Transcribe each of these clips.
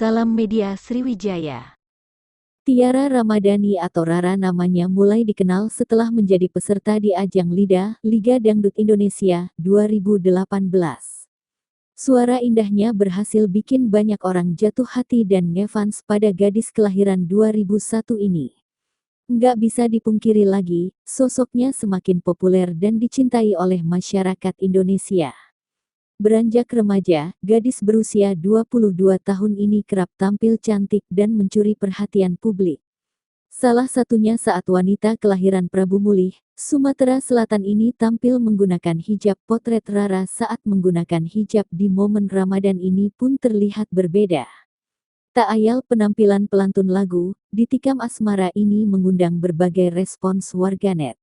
Salam Media Sriwijaya. Tiara Ramadhani atau Rara namanya mulai dikenal setelah menjadi peserta di ajang LIDA, Liga Dangdut Indonesia, 2018. Suara indahnya berhasil bikin banyak orang jatuh hati dan ngefans pada gadis kelahiran 2001 ini. Nggak bisa dipungkiri lagi, sosoknya semakin populer dan dicintai oleh masyarakat Indonesia. Beranjak remaja, gadis berusia 22 tahun ini kerap tampil cantik dan mencuri perhatian publik. Salah satunya saat wanita kelahiran Prabu Mulih, Sumatera Selatan ini tampil menggunakan hijab. Potret Rara saat menggunakan hijab di momen Ramadan ini pun terlihat berbeda. Tak ayal penampilan pelantun lagu, Ditikam Asmara ini mengundang berbagai respons warganet.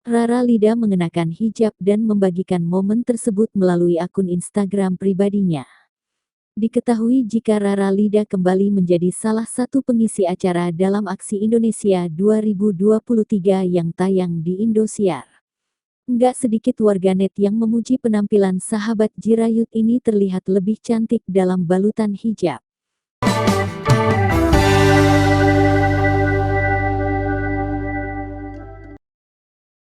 Rara Lida mengenakan hijab dan membagikan momen tersebut melalui akun Instagram pribadinya. Diketahui jika Rara Lida kembali menjadi salah satu pengisi acara dalam Aksi Indonesia 2023 yang tayang di Indosiar. Nggak sedikit warganet yang memuji penampilan sahabat Jirayut ini terlihat lebih cantik dalam balutan hijab.